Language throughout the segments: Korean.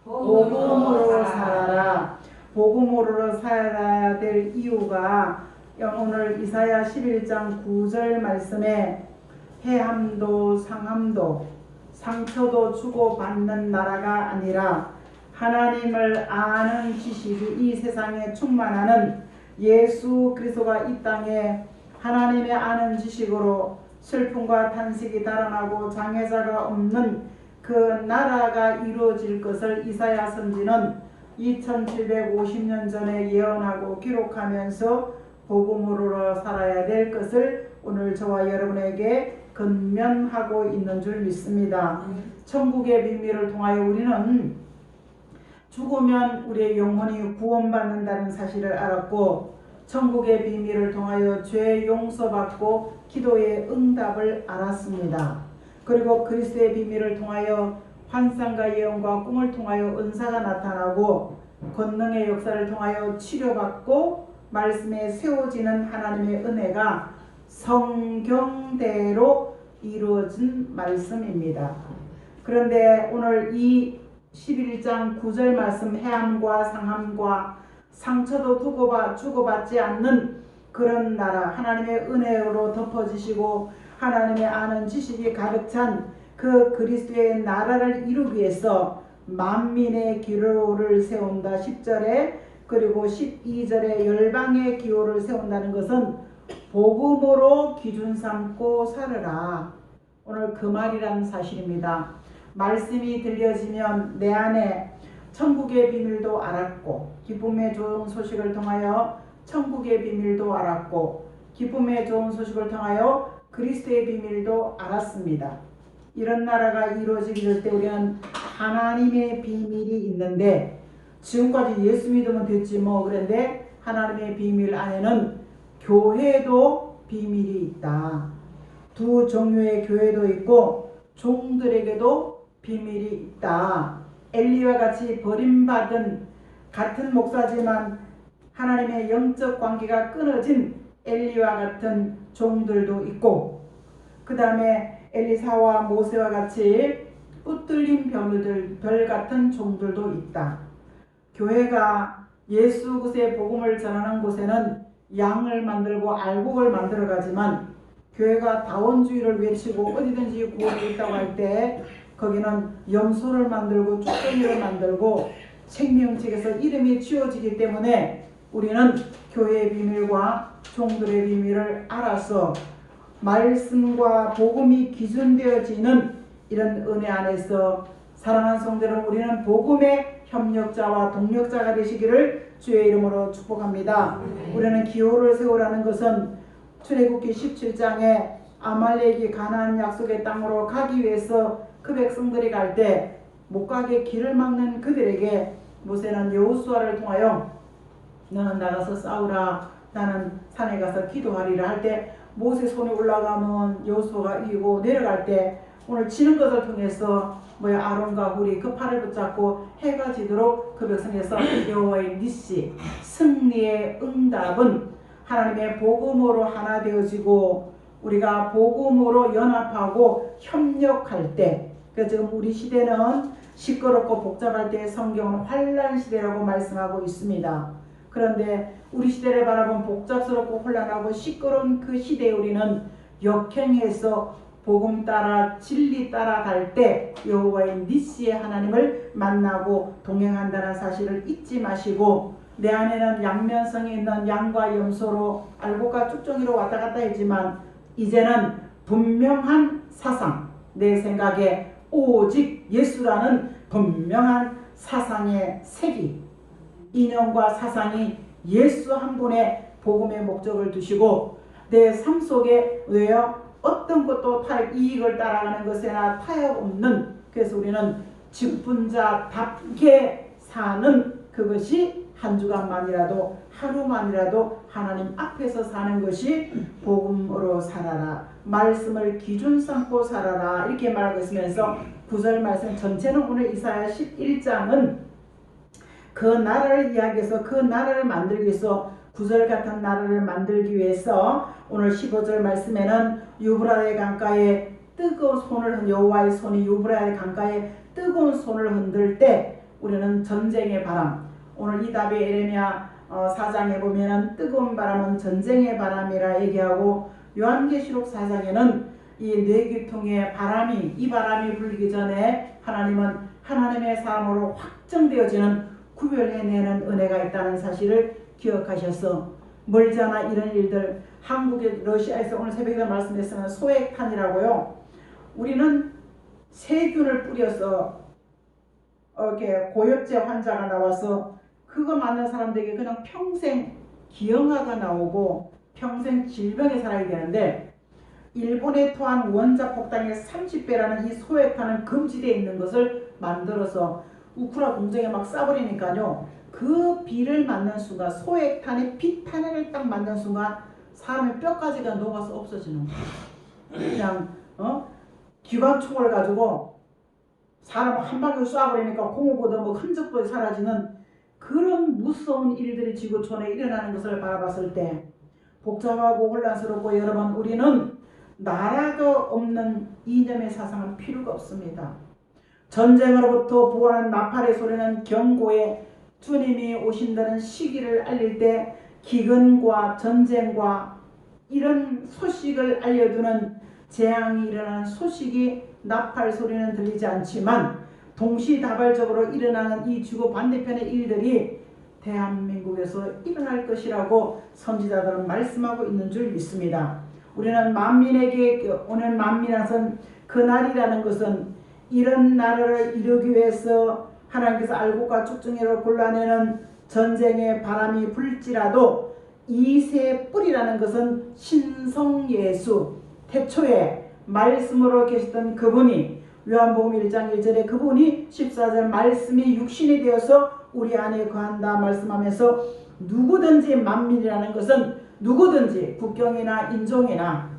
복음으로 살아라. 복음으로 살아야 될 이유가 오늘 이사야 11장 9절 말씀에 해함도 상함도 상처도 주고받는 나라가 아니라 하나님을 아는 지식이 이 세상에 충만하는 예수 그리스도가 이 땅에 하나님의 아는 지식으로 슬픔과 탄식이 달아나고 장애자가 없는 그 나라가 이루어질 것을 이사야 선지는 2750년 전에 예언하고 기록하면서 복음으로 살아야 될 것을 오늘 저와 여러분에게 건면하고 있는 줄 믿습니다. 천국의 비밀을 통하여 우리는 죽으면 우리의 영혼이 구원받는다는 사실을 알았고, 천국의 비밀을 통하여 죄 용서받고 기도의 응답을 알았습니다. 그리고 그리스도의 비밀을 통하여 환상과 예언과 꿈을 통하여 은사가 나타나고, 권능의 역사를 통하여 치료받고 말씀에 세워지는 하나님의 은혜가 성경대로 이루어진 말씀입니다. 그런데 오늘 이 11장 9절 말씀, 해함과 상함과 상처도 주고받지 않는 그런 나라, 하나님의 은혜로 덮어지시고 하나님의 아는 지식이 가득 찬 그 그리스도의 나라를 이루기 위해서 만민의 기호를 세운다 10절에, 그리고 12절에 열방의 기호를 세운다는 것은 복음으로 기준 삼고 살아라. 오늘 그 말이라는 사실입니다. 말씀이 들려지면 내 안에 천국의 비밀도 알았고, 기쁨의 좋은 소식을 통하여 천국의 비밀도 알았고, 기쁨의 좋은 소식을 통하여 그리스도의 비밀도 알았습니다. 이런 나라가 이루어지게 될 때 우리는 하나님의 비밀이 있는데, 지금까지 예수 믿으면 됐지 뭐, 그런데 하나님의 비밀 안에는 교회도 비밀이 있다. 두 종류의 교회도 있고 종들에게도 비밀이 있다. 엘리와 같이 버림받은 같은 목사지만 하나님의 영적 관계가 끊어진 엘리와 같은 종들도 있고, 그 다음에 엘리사와 모세와 같이 붙들린 별 같은 종들도 있다. 교회가 예수 그리스도의 복음을 전하는 곳에는 양을 만들고 알곡을 만들어 가지만, 교회가 다원주의를 외치고 어디든지 구원이 있다고 할 때 거기는 염소를 만들고 쭉정이를 만들고 생명책에서 이름이 지워지기 때문에 우리는 교회의 비밀과 종들의 비밀을 알아서 말씀과 복음이 기준되어지는 이런 은혜 안에서 사랑하는 성도들, 우리는 복음의 협력자와 동력자가 되시기를 주의 이름으로 축복합니다. 우리는 기호를 세우라는 것은 출애굽기 17장에 아말렉이 가나안 약속의 땅으로 가기 위해서 그 백성들이 갈 때 못 가게 길을 막는 그들에게 모세는 여호수아를 통하여 너는 나가서 싸우라, 나는 산에 가서 기도하리라 할 때, 모세 손에 올라가면 여호수아가 이기고 내려갈 때 오늘 지는 것을 통해서 아론과 훌이 그 팔을 붙잡고 해가 지도록 그 백성에서 여호와의 니시, 승리의 응답은 하나님의 복음으로 하나 되어지고 우리가 복음으로 연합하고 협력할 때, 그래서 지금 우리 시대는 시끄럽고 복잡할 때 성경은 환란 시대라고 말씀하고 있습니다. 그런데 우리 시대를 바라본 복잡스럽고 혼란하고 시끄러운 그 시대에 우리는 역행해서 복음 따라 진리 따라 갈 때 여호와의 니시의 하나님을 만나고 동행한다는 사실을 잊지 마시고, 내 안에는 양면성이 있는 양과 염소로 알곡과 쭉정이로 왔다 갔다 했지만 이제는 분명한 사상, 내 생각에 오직 예수라는 분명한 사상의 색이, 이념과 사상이 예수 한 분의 복음의 목적을 두시고 내 삶 속에 어떤 것도 이익을 따라가는 것에나 타협 없는, 그래서 우리는 직분자답게 사는, 그것이 한 주간만이라도 하루만이라도 하나님 앞에서 사는 것이 복음으로 살아라, 말씀을 기준 삼고 살아라, 이렇게 말하고 있으면서 9절 말씀 전체는 오늘 이사야 11장은 그 나라를 이야기해서 그 나라를 만들기 위해서, 구절 같은 나라를 만들기 위해서 오늘 15절 말씀에는 유브라데 강가에 뜨거운 손을, 여호와의 손이 유브라데 강가에 뜨거운 손을 흔들 때 우리는 전쟁의 바람, 오늘 이 답의 에레미야 4장에 보면은 뜨거운 바람은 전쟁의 바람이라 얘기하고, 요한계시록 4장에는 이 뇌기통의 바람이, 이 바람이 불기 전에 하나님은 하나님의 사람으로 확정되어지는 구별해내는 은혜가 있다는 사실을 기억하셔서, 멀잖아 이런 일들, 한국의 러시아에서 오늘 새벽에 말씀했으면 소액탄이라고요. 우리는 세균을 뿌려서 이렇게 고엽제 환자가 나와서 그거 맞는 사람들에게 그냥 평생 기형아가 나오고 평생 질병에 살아야 되는데, 일본에 토한 원자 폭탄의 30배라는 이 소액탄은 금지되어 있는 것을 만들어서 우크라 공장에 막 쏴버리니까요, 그 비를 맞는 순간, 소액탄의 비탄을 딱 맞는 순간 사람의 뼈까지가 녹아서 없어지는 거예요. 그냥 기관총을 가지고 사람 한 방에 쏴버리니까 공무보다 뭐 흔적도 사라지는 그런 무서운 일들이 지구촌에 일어나는 것을 바라봤을 때 복잡하고 혼란스럽고, 여러분, 우리는 나라가 없는 이념의 사상은 필요가 없습니다. 전쟁으로부터 부활한 나팔의 소리는 경고에 주님이 오신다는 시기를 알릴 때 기근과 전쟁과 이런 소식을 알려주는 재앙이 일어나는 소식이, 나팔 소리는 들리지 않지만 동시다발적으로 일어나는 이 지구 반대편의 일들이 대한민국에서 일어날 것이라고 선지자들은 말씀하고 있는 줄 믿습니다. 우리는 만민에게 오는 만민한선 그날이라는 것은 이런 나라를 이루기 위해서 하나님께서 알곡과 쭉중이로 골라내는 전쟁의 바람이 불지라도 이세 뿌리라는 것은 신성예수, 태초에 말씀으로 계셨던 그분이, 요한복음 1장 1절에 그분이 14절 말씀이 육신이 되어서 우리 안에 거한다 말씀하면서, 누구든지, 만민이라는 것은 누구든지 국경이나 인종이나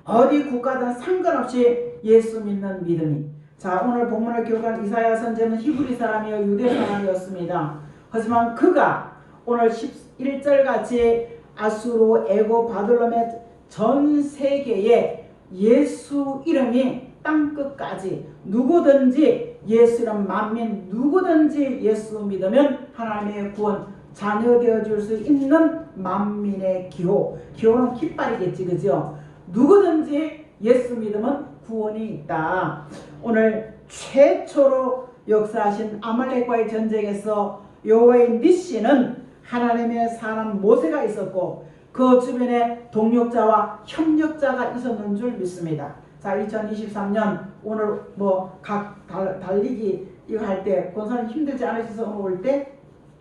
어디 국가든 상관없이 예수 믿는 믿음이. 자, 오늘 본문을 기록한 이사야 선지자는 히브리 사람이요 유대 사람이었습니다. 하지만 그가 오늘 11절 같이 아수르, 애굽, 바벨론의 전 세계에 예수 이름이 땅끝까지 누구든지, 예수 이름 만민 누구든지 예수 믿으면 하나님의 구원 자녀 되어줄 수 있는 만민의 기호, 기호는 깃발이겠지, 그죠? 누구든지 예수 믿으면 구원이 있다. 오늘 최초로 역사하신 아말렉과의 전쟁에서 여호와의 니시는 하나님의 사람 모세가 있었고 그 주변에 동력자와 협력자가 있었는 줄 믿습니다. 자, 2023년 오늘 뭐 각 달리기 이거 할 때 권사님 힘들지 않으셔서 오늘 올 때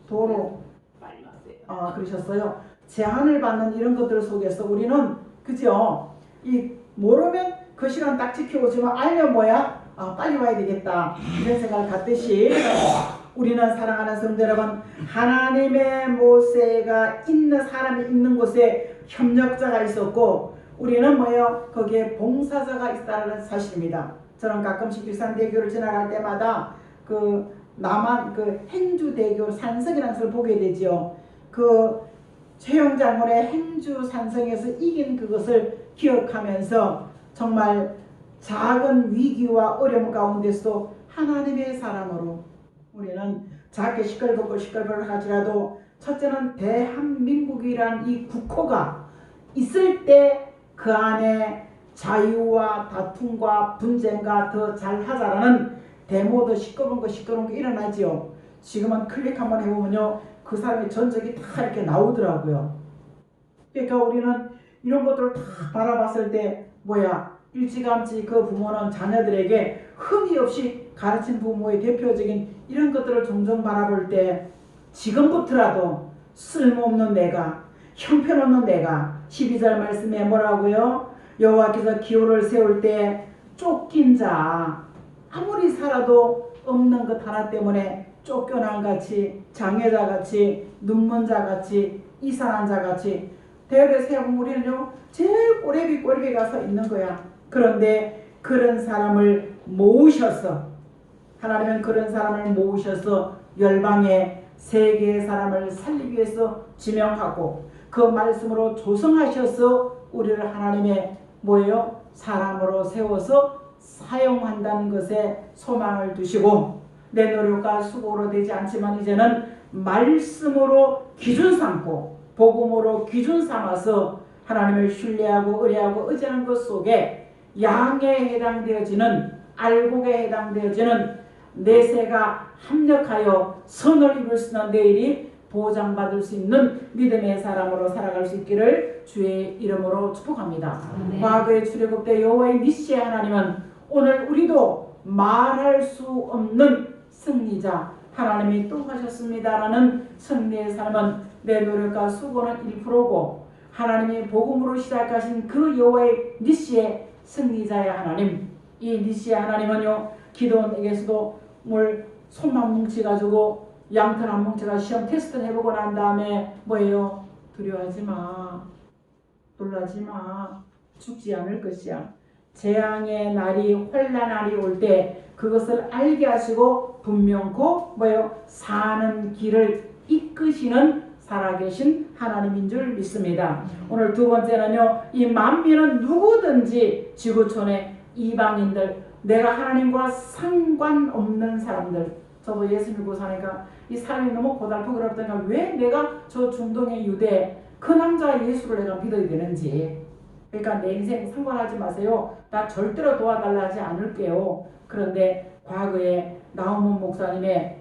도로 빨리 왔어요. 그러셨어요. 제한을 받는 이런 것들 속에서 우리는, 그죠? 이 모르면 그 시간 딱 지켜오지만 알면 뭐야? 빨리 와야 되겠다 이런 생각을 갖듯이 우리는 사랑하는 성도 여러분, 하나님의 모세가 있는 사람이 있는 곳에 협력자가 있었고 우리는 뭐예요? 거기에 봉사자가 있다는 사실입니다. 저는 가끔씩 일산대교를 지나갈 때마다 그 남한 그 행주대교 산성이라는 것을 보게 되죠. 그 최영 장군의 행주 산성에서 이긴 그것을 기억하면서 정말 작은 위기와 어려움 가운데서도 하나님의 사람으로 우리는 작게 시끌벅글 하지라도, 첫째는 대한민국이란 이 국호가 있을 때 그 안에 자유와 다툼과 분쟁과 더 잘하자라는 데모도 시끄러운 거 일어나지요. 지금은 클릭 한번 해보면요, 그 사람의 전적이 다 이렇게 나오더라고요. 그러니까 우리는 이런 것들을 다 바라봤을 때 뭐야, 일찌감치 그 부모는 자녀들에게 흠이 없이 가르친 부모의 대표적인 이런 것들을 종종 바라볼 때 지금부터라도 쓸모없는 내가, 형편없는 내가, 12절 말씀에 뭐라고요? 여호와께서 기호를 세울 때 쫓긴 자, 아무리 살아도 없는 것 하나 때문에 쫓겨난 같이, 장애자같이, 눈먼자같이, 이산한 자같이 대열에 세우면 우리는요 제일 꼬레비 가서 있는 거야. 그런데 그런 사람을 모으셔서, 하나님은 그런 사람을 모으셔서 열방의 세계의 사람을 살리기 위해서 지명하고 그 말씀으로 조성하셔서 우리를 하나님의 뭐예요? 사람으로 세워서 사용한다는 것에 소망을 두시고 내 노력과 수고로 되지 않지만 이제는 말씀으로 기준 삼고 복음으로 기준 삼아서 하나님을 신뢰하고 의뢰하고 의지하는 것 속에 양에 해당되어지는 알곡에 해당되어지는 내세가 합력하여 선을 이룰 수 있는 내일이 보장받을 수 있는 믿음의 사람으로 살아갈 수 있기를 주의 이름으로 축복합니다. 과거에 출애굽 때 여호와의 니시의 하나님은 오늘 우리도 말할 수 없는 승리자 하나님이 또 하셨습니다라는 승리의 삶은 내 노력과 수고는 1%고 하나님이 복음으로 시작하신 그 여호와의 니시의 승리자의 하나님, 이 니시의 하나님은요 기도원에게서도 뭘 손만 뭉치가지고 양털 한 뭉치가 시험 테스트를 해보고 난 다음에 뭐예요? 두려워하지 마, 놀라지 마, 죽지 않을 것이야. 재앙의 날이 혼란 날이 올 때 그것을 알게 하시고 분명코 뭐예요? 사는 길을 이끄시는 살아계신 하나님인 줄 믿습니다. 오늘 두 번째는요, 이 만민은 누구든지 지구촌의 이방인들, 내가 하나님과 상관없는 사람들. 저도 예수 믿고 사니까 이 사람이 너무 고달프고 그렇다니까 왜 내가 저 중동의 유대 그 남자 예수를 내가 믿어야 되는지. 그러니까 내 인생 상관하지 마세요. 나 절대로 도와달라 하지 않을게요. 그런데 과거에 나우문 목사님의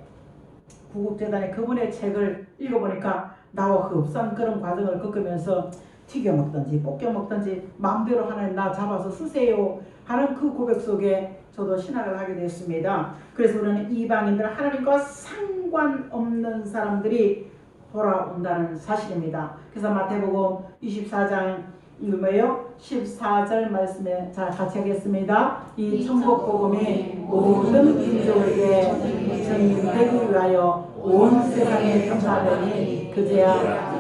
구국재단의 그분의 책을 읽어보니까 나와 흡사한 그런 과정을 겪으면서 튀겨 먹든지 볶여 먹든지 마음대로 하나님 나 잡아서 쓰세요 하는 그 고백 속에 저도 신학을 하게 됐습니다. 그래서 우리는 이방인들 하나님과 상관없는 사람들이 돌아온다는 사실입니다. 그래서 마태복음 24장 뭐예요? 14절 말씀에 자 같이 하겠습니다. 이 천국 복음이 모든 민족에게 전되기 위하여 온 세상에 전파되니 그제야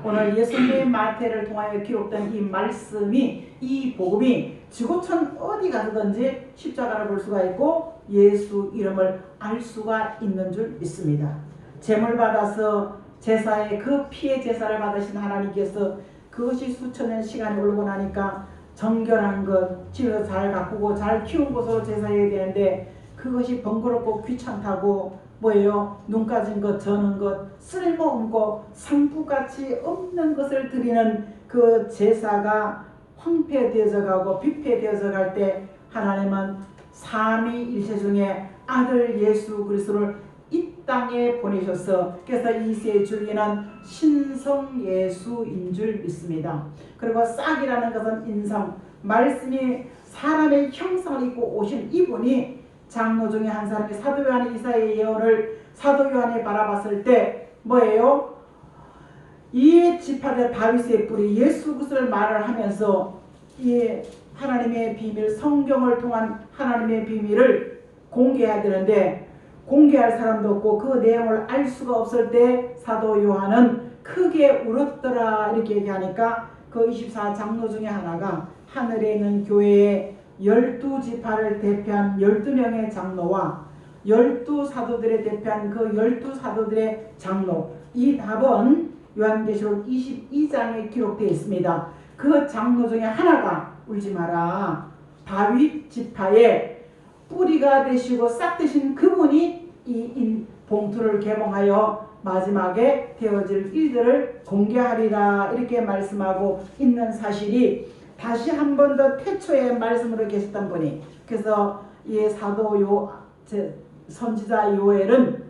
오늘 예수님의 마태를 통하여 기록된 이 말씀이 이 복음이 지구촌 어디 가서든지 십자가를 볼 수가 있고 예수 이름을 알 수가 있는 줄 믿습니다. 제물 받아서 제사의 그 피의 제사를 받으신 하나님께서 그것이 수천 년 시간이 오르고 나니까 정결한 것, 집에서 잘 가꾸고 잘 키운 것으로 제사해야 되는데 그것이 번거롭고 귀찮다고 뭐예요? 눈 까진 것, 저는 것, 쓸모없는 것, 상품가치 없는 것을 드리는 그 제사가 황폐되어져 가고 비폐되어져 갈 때 하나님은 삼위일체 중에 아들 예수 그리스도를 이 땅에 보내셔서 그래서 이세의 줄기는 신성 예수인 줄 믿습니다. 그리고 싹이라는 것은 인성, 말씀이 사람의 형상을 입고 오신 이분이 장로 중에 한 사람이 사도 요한의 이사야의 예언을 사도 요한이 바라봤을 때 뭐예요? 이 지파들 다윗의 뿌리 예수 그리스도를 말을 하면서 이 하나님의 비밀, 성경을 통한 하나님의 비밀을 공개해야 되는데 공개할 사람도 없고 그 내용을 알 수가 없을 때 사도 요한은 크게 울었더라 이렇게 얘기하니까 그 24장로 중에 하나가 하늘에 있는 교회의 12지파를 대표한 12명의 장로와 12사도들을 대표한 그 12사도들의 장로, 이 답은 요한계시록 22장에 기록되어 있습니다. 그 장로 중에 하나가 울지 마라, 다윗 지파의 뿌리가 되시고 싹 되신 그분이 이 봉투를 개봉하여 마지막에 되어질 일들을 공개하리라 이렇게 말씀하고 있는 사실이 다시 한 번 더 태초의 말씀으로 계셨던 분이, 그래서 이 사도 선지자 요엘은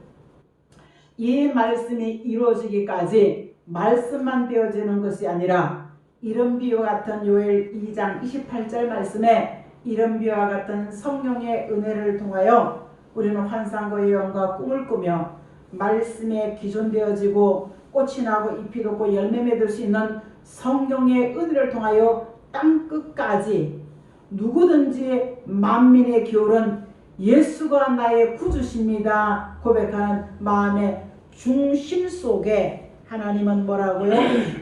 이 말씀이 이루어지기까지 말씀만 되어지는 것이 아니라 이른비와 같은 요엘 2장 28절 말씀에 이른비와 같은 성령의 은혜를 통하여 우리는 환상과 예언과 꿈을 꾸며 말씀에 기존되어지고 꽃이 나고 잎이 돋고 열매 맺을 수 있는 성령의 은혜를 통하여 땅끝까지 누구든지 만민의 기울은 예수가 나의 구주십니다 고백하는 마음의 중심 속에 하나님은 뭐라고요?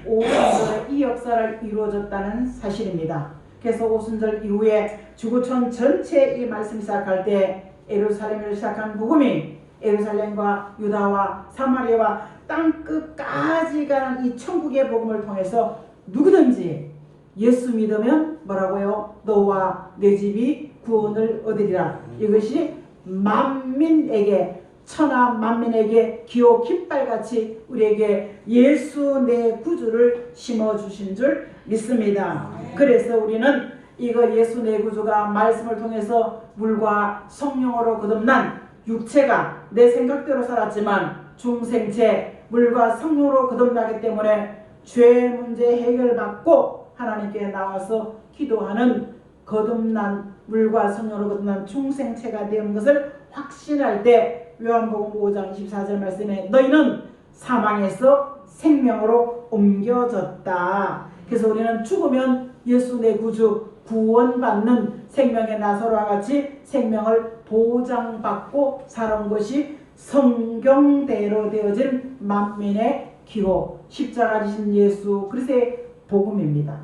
오순절에 이 역사를 이루어졌다는 사실입니다. 그래서 오순절 이후에 지구촌 전체 이 말씀이 시작할 때 예루살렘을 시작한 복음이 예루살렘과 유다와 사마리아와 땅끝까지 가는 이 천국의 복음을 통해서 누구든지 예수 믿으면 뭐라고요? 너와 내 집이 구원을 얻으리라. 이것이 만민에게, 천하 만민에게 기호 깃발같이 우리에게 예수 내 구주를 심어주신 줄 믿습니다. 그래서 우리는 이거 예수 내 구주가 말씀을 통해서 물과 성령으로 거듭난 육체가 내 생각대로 살았지만 중생체 물과 성령으로 거듭나기 때문에 죄 문제 해결받고 하나님께 나와서 기도하는 거듭난 물과 성령으로 거듭난 중생체가 되는 것을 확신할 때 요한복음 5장 24절 말씀에 너희는 사망에서 생명으로 옮겨졌다. 그래서 우리는 죽으면 예수 내 구주 구원받는 생명의 나사로와 같이 생명을 보장받고 살아온 것이 성경대로 되어진 만민의 기호 십자가 지신 예수 그리스도의 복음입니다.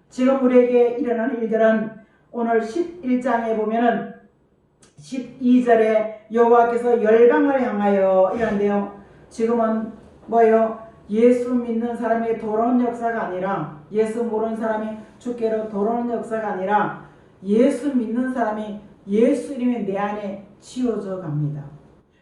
지금 우리에게 일어나는 일들은 오늘 11장에 보면은 12절에 여호와께서 열방을 향하여 이런데요. 지금은 뭐예요? 예수 믿는 사람이 돌아오는 역사가 아니라, 예수 모르는 사람이 주께로 돌아오는 역사가 아니라 예수 믿는 사람이 예수 이름이 내 안에 지워져 갑니다.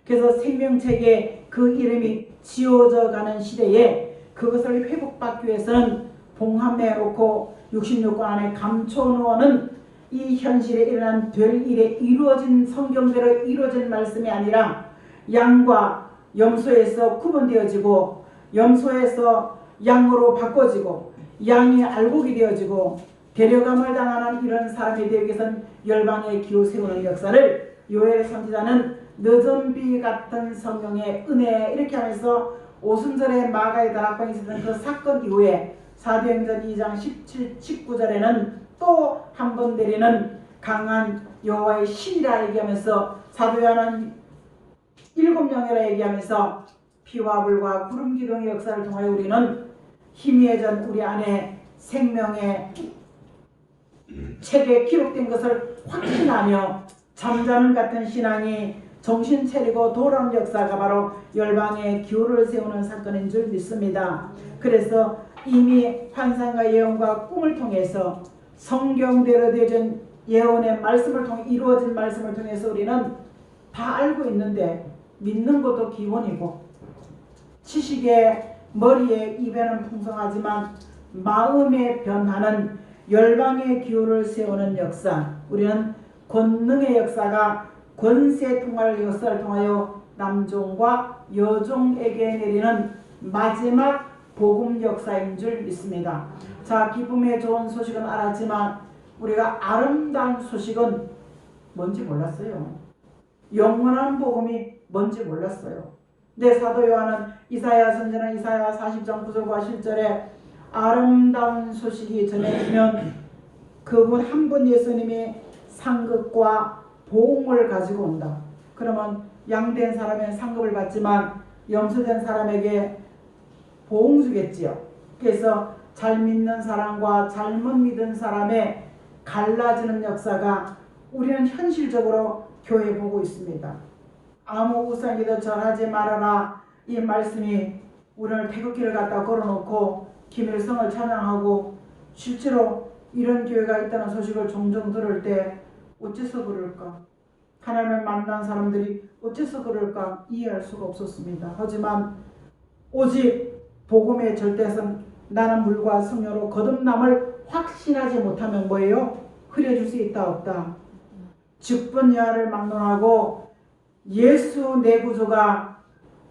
그래서 생명책에 그 이름이 지워져 가는 시대에 그것을 회복받기 위해서는 봉합해 놓고 66권 안에 감춰 놓는 이 현실에 일어난 될 일에 이루어진 성경대로 이루어진 말씀이 아니라 양과 염소에서 구분되어지고 염소에서 양으로 바꿔지고 양이 알곡이 되어지고 데려감을 당하는 이런 사람이 되기 위해서는 열방의 기호 세우는 역사를 요엘 선지자는 늦은 비 같은 성령의 은혜 이렇게 하면서 오순절에 마가의 다락방에 있었던 그 사건 이후에 사도행전 2장 17, 19절에는 또 한 번 내리는 강한 여호와의 신이라 얘기하면서 사도 요한은 7명이라 얘기하면서 피와 불과 구름 기둥의 역사를 통하여 우리는 희미해진 우리 안에 생명의 책에 기록된 것을 확신하며 잠자는 같은 신앙이 정신 차리고 돌아온 역사가 바로 열방의 기호를 세우는 사건인 줄 믿습니다. 그래서 이미 환상과 예언과 꿈을 통해서 성경대로 되어진 예언의 말씀을 통해 이루어진 말씀을 통해서 우리는 다 알고 있는데 믿는 것도 기본이고 지식의 머리에 입에는 풍성하지만 마음의 변화는 열방의 기호를 세우는 역사, 우리는 권능의 역사가 권세 통할 역사를 통하여 남종과 여종에게 내리는 마지막 복음 역사인 줄 믿습니다. 자, 기쁨의 좋은 소식은 알았지만 우리가 아름다운 소식은 뭔지 몰랐어요. 영원한 복음이 뭔지 몰랐어요. 내 사도 요한은 이사야 선지자는 이사야 40장 9절과 10절에 아름다운 소식이 전해지면 그분 한 분 예수님이 상급과 보응을 가지고 온다. 그러면 양된 사람은 상급을 받지만 염소된 사람에게 보응 주겠지요. 그래서 잘 믿는 사람과 잘못 믿은 사람의 갈라지는 역사가 우리는 현실적으로 교회 보고 있습니다. 아무 우상기도 절하지 말아라 이 말씀이 우리를 태극기를 갖다 걸어놓고 김일성을 찬양하고 실제로 이런 교회가 있다는 소식을 종종 들을 때 어째서 그럴까? 하나님을 만난 사람들이 어째서 그럴까 이해할 수가 없었습니다. 하지만 오직 복음의 절대성 나는 물과 성령으로 거듭남을 확신하지 못하면 뭐예요? 흐려질 수 있다 없다. 직분여하를 막론하고 예수 내 구주가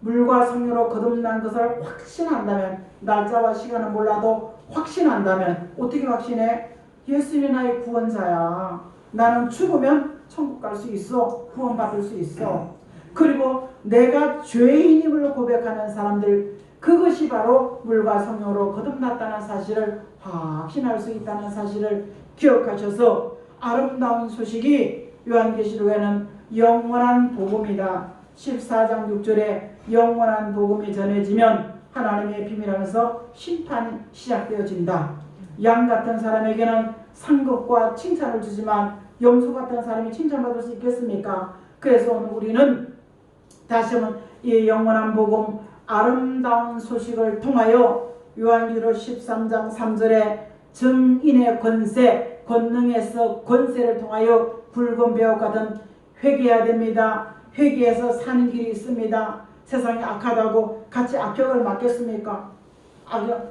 물과 성령으로 거듭난 것을 확신한다면 날짜와 시간은 몰라도 확신한다면 어떻게 확신해? 예수님이 나의 구원자야. 나는 죽으면 천국 갈 수 있어. 구원받을 수 있어. 그리고 내가 죄인임을 고백하는 사람들 그것이 바로 물과 성령으로 거듭났다는 사실을 확신할 수 있다는 사실을 기억하셔서 아름다운 소식이 요한계시록에는 영원한 복음이다. 14장 6절에 영원한 복음이 전해지면 하나님의 비밀하면서 심판이 시작되어진다. 양 같은 사람에게는 상급과 칭찬을 주지만 염소 같은 사람이 칭찬받을 수 있겠습니까? 그래서 오늘 우리는 다시 한번 이 영원한 복음 아름다운 소식을 통하여 요한계시록 13장 3절에 증인의 권세, 권능에서 권세를 통하여 붉은 배옥 같은 회개해야 됩니다. 회개해서 사는 길이 있습니다. 세상이 악하다고 같이 악역을 맡겠습니까?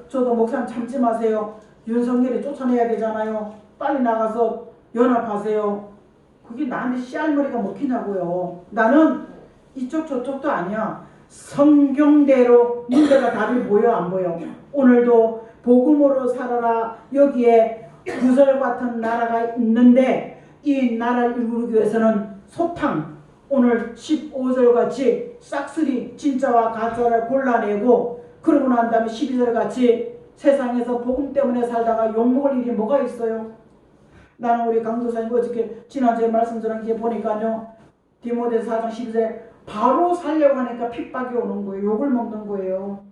저도 목사님 참지 마세요. 윤석열이 쫓아내야 되잖아요. 빨리 나가서 연합하세요. 그게 나한테 씨알머리가 먹히냐고요. 나는 이쪽 저쪽도 아니야. 성경대로 문제가 답이 보여 안 보여? 오늘도 복음으로 살아라. 여기에 구설 같은 나라가 있는데 이 나라를 이루기 위해서는 소탕 오늘 15절 같이 싹쓸이 진짜와 가짜를 골라내고 그러고 난 다음에 12절 같이 세상에서 복음 때문에 살다가 욕먹을 일이 뭐가 있어요? 나는 우리 강도사님 어저께 지난주에 말씀 드린 게 보니까요. 디모데서 4장 12절에 바로 살려고 하니까 핍박이 오는 거예요. 욕을 먹는 거예요.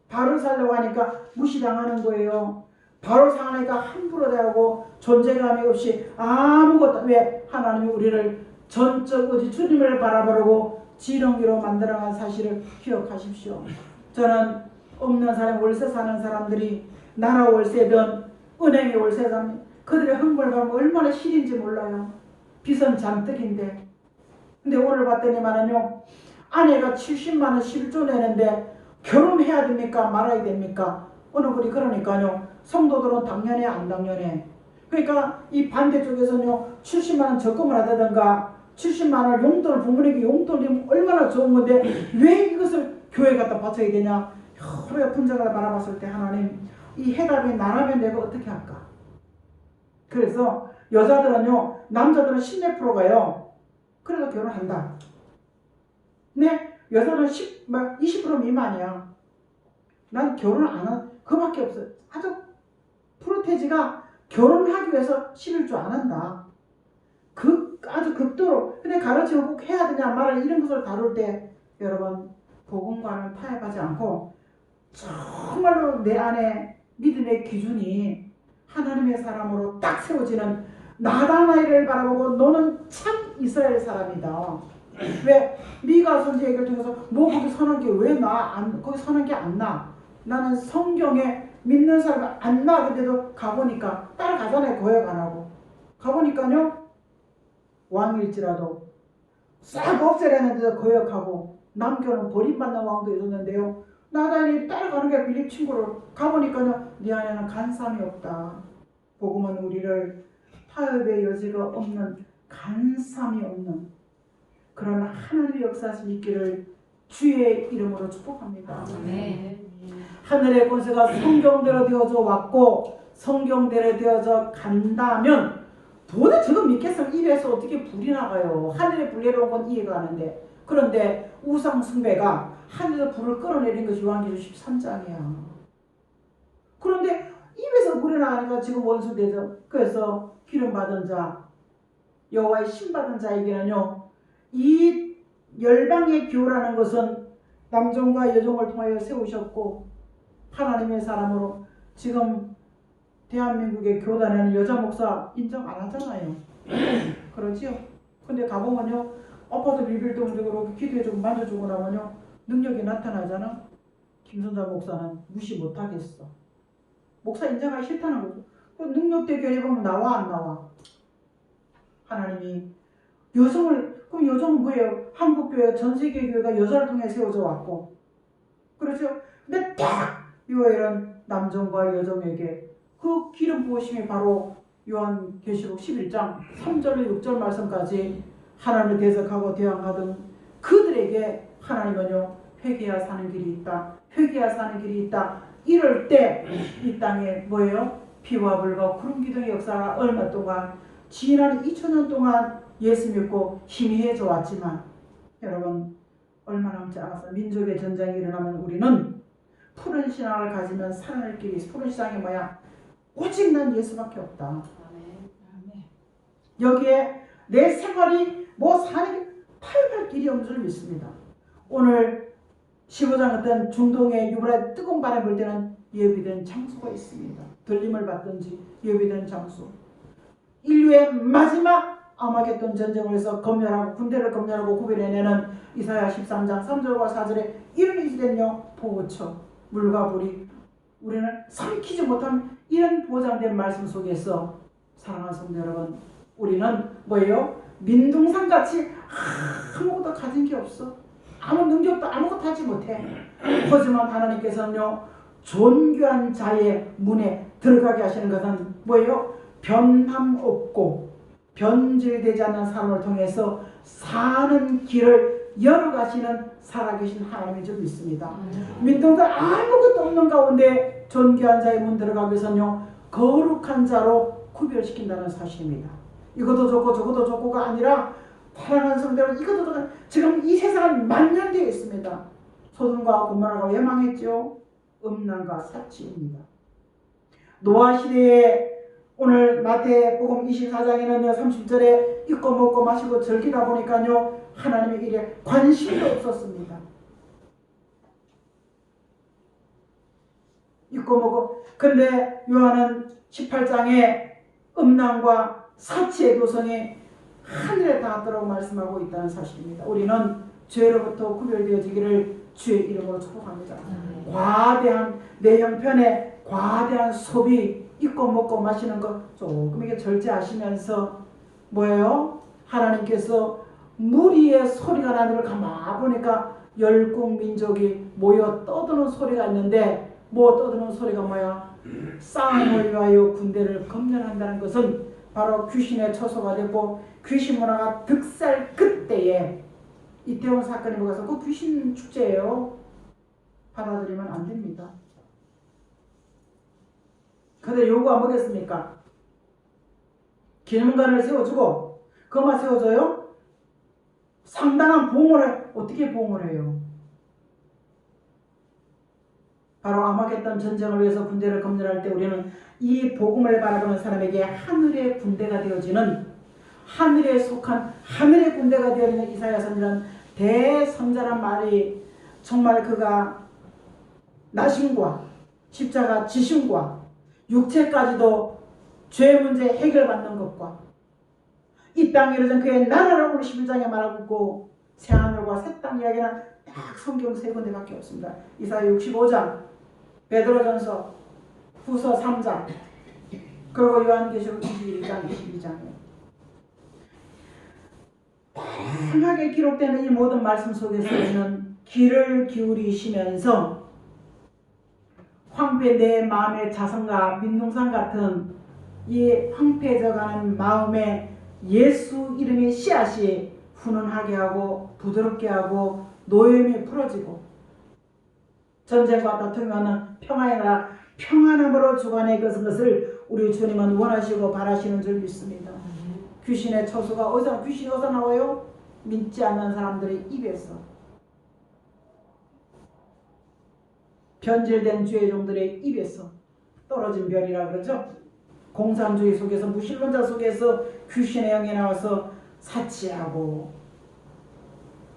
바로 살려고 하니까 무시당하는 거예요. 바로 살려니까 함부로 대하고 존재감이 없이 아무것도 왜 하나님이 우리를 전적 어디 주님을 바라보고 지렁이로 만들어간 사실을 기억하십시오. 저는 없는 사람 월세 사는 사람들이 나라 월세든 은행의 월세 사람 그들의 흥분을 보면 얼마나 실인지 몰라요. 빚은 잔뜩인데. 근데 오늘 봤더니만은요. 아내가 70만원 실조 내는데 결혼해야 됩니까? 말아야 됩니까? 어느 분이 그러니까요. 성도들은 당연해 안 당연해. 그러니까 이 반대쪽에서는요. 70만원 적금을 하다든가 70만원을 용돈을 부모님께 용돈을 주면 얼마나 좋은 건데 왜 이것을 교회에 갖다 바쳐야 되냐. 여러 분쟁을 바라봤을 때 하나님 이 해답이 나라면 내가 어떻게 할까? 그래서 여자들은요. 남자들은 10몇 프로가요. 그래도 결혼한다. 네, 여자는 20% 미만이야. 난 결혼 안 한, 그밖에 없어. 아주 프로테지가 결혼하기 위해서 11조 안 한다. 아주 극도로. 근데 가르치면 꼭 해야 되냐 말을 이런 것을 다룰 때 여러분 복음과는 타협하지 않고 정말로 내 안에 믿음의 기준이 하나님의 사람으로 딱 세워지는 나다나이를 바라보고 너는 참 이스라엘 사람이다. 왜? 미가 선지 얘기를 통해서 뭐 거기 서는 게 왜 거기 서는 게 안 나. 나는 성경에 믿는 사람이 안 나. 근데도 가보니까 따라가잖아요. 거역 안 하고. 가보니까요. 왕일지라도 싹 없애려는데도 거역하고 남겨는 버림받는 왕도 있었는데요. 나단이 따라가는 게 빌립 친구를 가보니까요. 네 안에는 간삼이 없다. 복음은 우리를 타협의 여지가 없는 간삼이 없는 그런 하늘의 역사하심 있기를 주의 이름으로 축복합니다. 네. 하늘의 권세가 성경대로 되어져 왔고 성경대로 되어져 간다면 도대체 믿겠으면 입에서 어떻게 불이 나가요. 하늘에 불 내려온 건 이해가 가는데 그런데 우상 숭배가 하늘에서 불을 끌어내린 것이 요한계시록 13장이야. 그런데 입에서 불이 나가니까 지금 원수되죠. 그래서 기름 받은 자 여호와의 신 받은 자에게는요. 이 열방의 교라는 것은 남종과 여종을 통하여 세우셨고 하나님의 사람으로 지금 대한민국의 교단에는 여자 목사 인정 안 하잖아요. 그렇지요? 근데 가보면요. 아파트 비빌동적으로 기도해주고 만져주고 나면요. 능력이 나타나잖아. 김선자 목사는 무시 못하겠어. 목사 인정하기 싫다는 거죠. 그 능력 대결해 보면 나와 안 나와? 하나님이 여성을 그럼 여성은 뭐예요? 한국교회 전세계 교회가 여자를 통해 세워져 왔고 그렇죠? 근데 딱 요엘은 남종과 여종에게 그 기름 부으심이 바로 요한계시록 11장 3절로 6절 말씀까지 하나님을 대적하고 대항하던 그들에게 하나님은요 회개해야 사는 길이 있다. 회개해야 사는 길이 있다. 이럴 때 이 땅에 뭐예요? 비와 불과 구름 기둥의 역사가 얼마 동안 지난 2000년 동안 예수 믿고 희미해져 왔지만 여러분 얼마 남지 않아서 민족의 전쟁이 일어나면 우리는 푸른 신앙을 가지면 살아날 길이 있어. 푸른 신앙이 뭐야? 오직 난 예수밖에 없다. 여기에 내 생활이 뭐 사는 타협할 길이 없는 줄 믿습니다. 오늘 15장 같은 중동의 유브라데 뜨거운 바람이 불 때는 예비된 장소가 있습니다. 들림을 받든지 예비된 장소. 인류의 마지막 아마겟돈 전쟁을 해서 검열하고 군대를 검열하고 구별해내는 이사야 13장 3절과 4절에 이런 이시된요 보호처 물과 불이 우리는 삼키지 못한 이런 보장된 말씀 속에서 사랑하는 성도 여러분 우리는 뭐예요? 민둥산같이 아무것도 가진 게 없어. 아무 능력도 아무것도 하지 못해. 하지만 하나님께서는요, 존귀한 자의 문에 들어가게 하시는 것은 뭐예요? 변함 없고 변질되지 않는 삶을 통해서 사는 길을 열어가시는 살아계신 하나님인 줄 믿습니다. 민둥들 아무것도 없는 가운데 존귀한 자의 문 들어가기 위해서는요, 거룩한 자로 구별시킨다는 사실입니다. 이것도 좋고 저것도 좋고가 아니라 사랑하는 성도들, 이것도 좋고, 지금 이 세상은 만연되어 있습니다. 소돔과 고모라가 왜 망했죠? 음란과 사치입니다. 노아 시대에 오늘 마태복음 24장에는요 30절에 입고 먹고 마시고 즐기다 보니까요 하나님의 일에 관심도 없었습니다. 입고 먹고. 근데 요한은 18장에 음란과 사치의 도성이 하늘에 닿았다고 말씀하고 있다는 사실입니다. 우리는 죄로부터 구별되어지기를 주의 이름으로 축복합니다. 과대한 내 형편에 과대한 소비, 입고 먹고 마시는 것 조금에게 절제하시면서 뭐예요? 하나님께서 무리의 소리가 나는 걸 가만 보니까 열국 민족이 모여 떠드는 소리가 있는데, 뭐 떠드는 소리가 뭐야? 싸움을 위하여 군대를 검열한다는 것은 바로 귀신의 처소가 됐고, 귀신 문화가 득살 그때에 이태원 사건이 뭐가서 그 귀신 축제예요. 받아들이면 안 됩니다. 근데 요구가 뭐겠습니까? 기념관을 세워주고, 그것만 세워줘요? 상당한 보응을 어떻게 보응을 해요? 바로 아마겟돈 전쟁을 위해서 군대를 검열할 때 우리는 이 복음을 바라보는 사람에게 하늘의 군대가 되어지는, 하늘에 속한 하늘의 군대가 되어지는 이사야 선지자는 대선자란 말이 정말 그가 나심과 십자가 지심과 육체까지도 죄 문제 해결받는 것과 이 땅에 이르던 그의 나라를 오늘 11장에 말하고 있고, 새하늘과 새 땅 이야기는 딱 성경 세 군데밖에 없습니다. 이사야 65장, 베드로전서, 후서 3장, 그리고 요한계시록 21장, 22장이에요. 다양하게 기록되는 이 모든 말씀 속에서는 귀를 기울이시면서 황폐 내 마음의 자성과 민둥산 같은 이 황폐해져가는 마음에 예수 이름의 씨앗이 훈훈하게 하고 부드럽게 하고 노염이 풀어지고 전쟁과 다툼하는 평화의 나라 평안함으로 주관해 것을 우리 주님은 원하시고 바라시는 줄 믿습니다. 귀신의 처소가 귀신이 어디서 나와요? 믿지 않는 사람들의 입에서. 변질된 주의 종들의 입에서 떨어진 별이라 그러죠. 공산주의 속에서, 무신론자 속에서 귀신의 영이 나와서 사치하고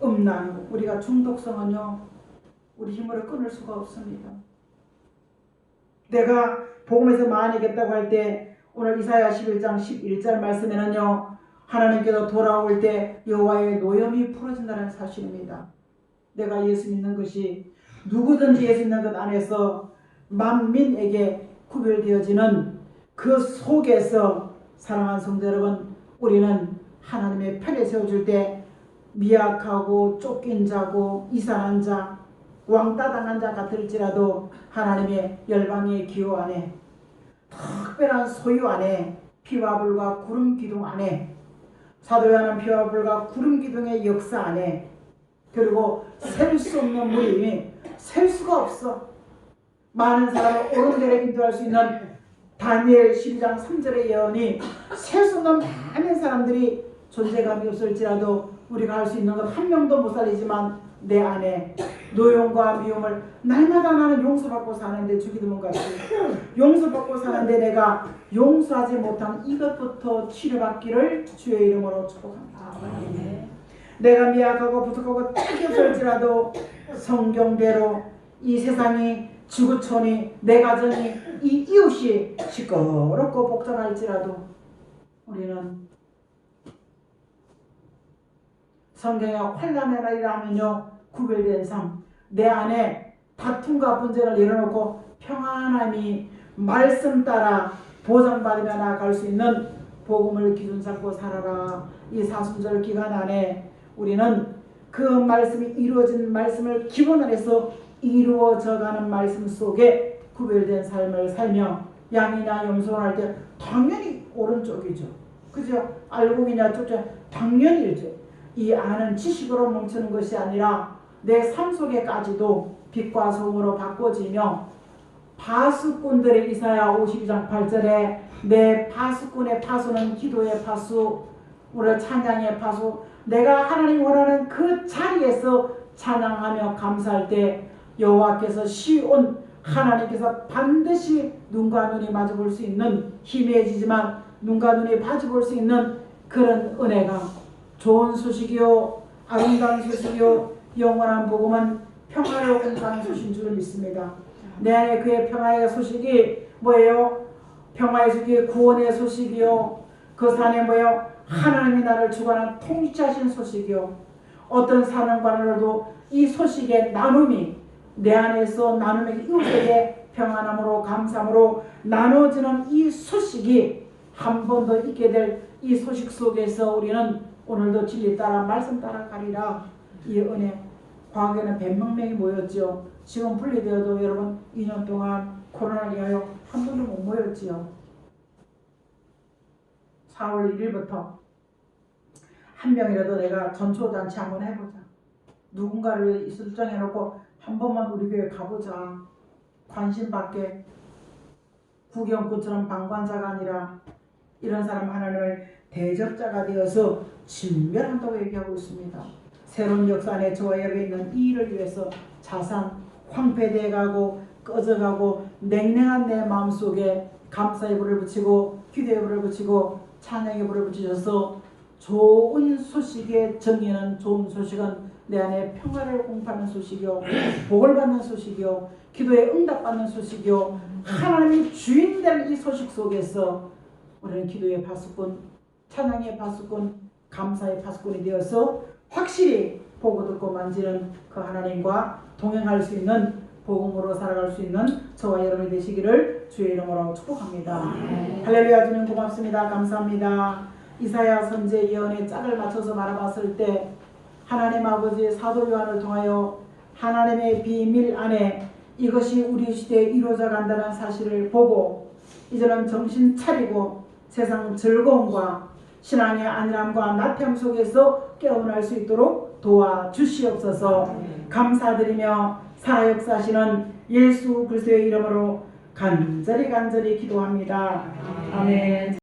음란, 우리가 중독성은요 우리 힘으로 끊을 수가 없습니다. 내가 복음에서 많이 겠다고 할 때 오늘 이사야 11장 11절 말씀에는요 하나님께서 돌아올 때 여호와의 노염이 풀어진다는 사실입니다. 내가 예수 믿는 것이 누구든지 예수 믿는 것 안에서 만민에게 구별되어지는 그 속에서 사랑하는 성도 여러분, 우리는 하나님의 편에 세워줄 때 미약하고 쫓긴 자고 이상한 자, 왕따 당한 자 같을지라도 하나님의 열방의 기호 안에, 특별한 소유 안에, 피와 불과 구름 기둥 안에, 사도 요한은 피와 불과 구름 기둥의 역사 안에, 그리고 셀 수 없는 무림이 셀 수가 없어. 많은 사람을 옳은 데로 인도할 수 있는 다니엘 12장 3절의 예언이 셀 수 없는 많은 사람들이 존재감이 없을지라도 우리가 할 수 있는 건 한 명도 못 살리지만 내 안에 노용과 미움을 날마다 나는 용서받고 사는데 주기도문 같이 용서받고 사는데 내가 용서하지 못한 이것부터 치료받기를 주의 이름으로 축복합니다. 내가 미약하고 부족하고 딱이 없을지라도 성경대로 이 세상이 지구촌이 내 가정이 이 이웃이 시끄럽고 복잡할지라도 우리는 성경에 환난의 날이라 하면요 구별된 삶, 내 안에 다툼과 분쟁을 내려놓고 평안함이 말씀 따라 보장받으며 나아갈 수 있는 복음을 기준 삼고 살아라. 이 사순절 기간 안에 우리는 그 말씀이 이루어진 말씀을 기본으로 해서 이루어져가는 말씀 속에 구별된 삶을 살며 양이나 염소를 할 때 당연히 오른쪽이죠. 그죠? 알곡이냐 쪽이냐 당연히죠. 이 아는 지식으로 멈추는 것이 아니라 내 삶 속에까지도 빛과 소금으로 바꿔지며 파수꾼들의 이사야 52장 8절에 내 파수꾼의 파수는 기도의 파수, 우리 찬양의 파수, 내가 하나님 원하는 그 자리에서 찬양하며 감사할 때 여호와께서 시온 하나님께서 반드시 눈과 눈이 마주볼 수 있는 희미해지지만 눈과 눈이 마주볼 수 있는 그런 은혜가 좋은 소식이요 아름다운 소식이요 영원한 복음은 평화를 공포하는 소식인 줄 믿습니다. 내 안에 그의 평화의 소식이 뭐예요? 평화의 소식이 구원의 소식이요 그 산에 뭐예요? 하나님이 나를 주관한 통치하신 소식이요 어떤 사랑관으로도 이 소식의 나눔이 내 안에서 나눔의 이웃에게 평안함으로 감사함으로 나눠지는 이 소식이 한 번 더 있게 될 이 소식 속에서 우리는 오늘도 진리 따라 말씀 따라 가리라. 이 은혜 과거에는 100명 명이 모였죠. 지금 분리되어도 여러분 2년 동안 코로나를 위하여 한 번도 못 모였지요. 4월 1일부터 한 명이라도 내가 전초잔치 한번 해보자. 누군가를 설정해놓고 한 번만 우리 교회 가보자. 관심받게 구경꾼처럼 방관자가 아니라 이런 사람 하나님을 대적자가 되어서 진멸한다고 얘기하고 있습니다. 새로운 역사 안에 저와 여기 있는 이 일을 위해서 자산 황폐되어가고 꺼져가고 냉랭한 내 마음속에 감사의 불을 붙이고 기도의 불을 붙이고 찬양의 불을 붙이셔서 좋은 소식의 정의는 좋은 소식은 내 안에 평화를 공포하는 소식이요 복을 받는 소식이요 기도에 응답받는 소식이요 하나님이 주인 된 이 소식 속에서 우리는 기도의 파수꾼 찬양의 파수꾼 감사의 파수꾼이 되어서 확실히 보고 듣고 만지는 그 하나님과 동행할 수 있는 복음으로 살아갈 수 있는 저와 여러분이 되시기를 주의 이름으로 축복합니다. 할렐루야. 주님 고맙습니다. 감사합니다. 이사야 선지의 예언의 짝을 맞춰서 바라봤을 때 하나님 아버지 사도 요한을 통하여 하나님의 비밀 안에 이것이 우리 시대에 이루어져 간다는 사실을 보고 이제는 정신 차리고 세상 즐거움과 신앙의 안일함과 나태함 속에서 깨어날 수 있도록 도와주시옵소서. 감사드리며 살아 역사하시는 예수 그리스도의 이름으로 간절히 기도합니다. 아멘.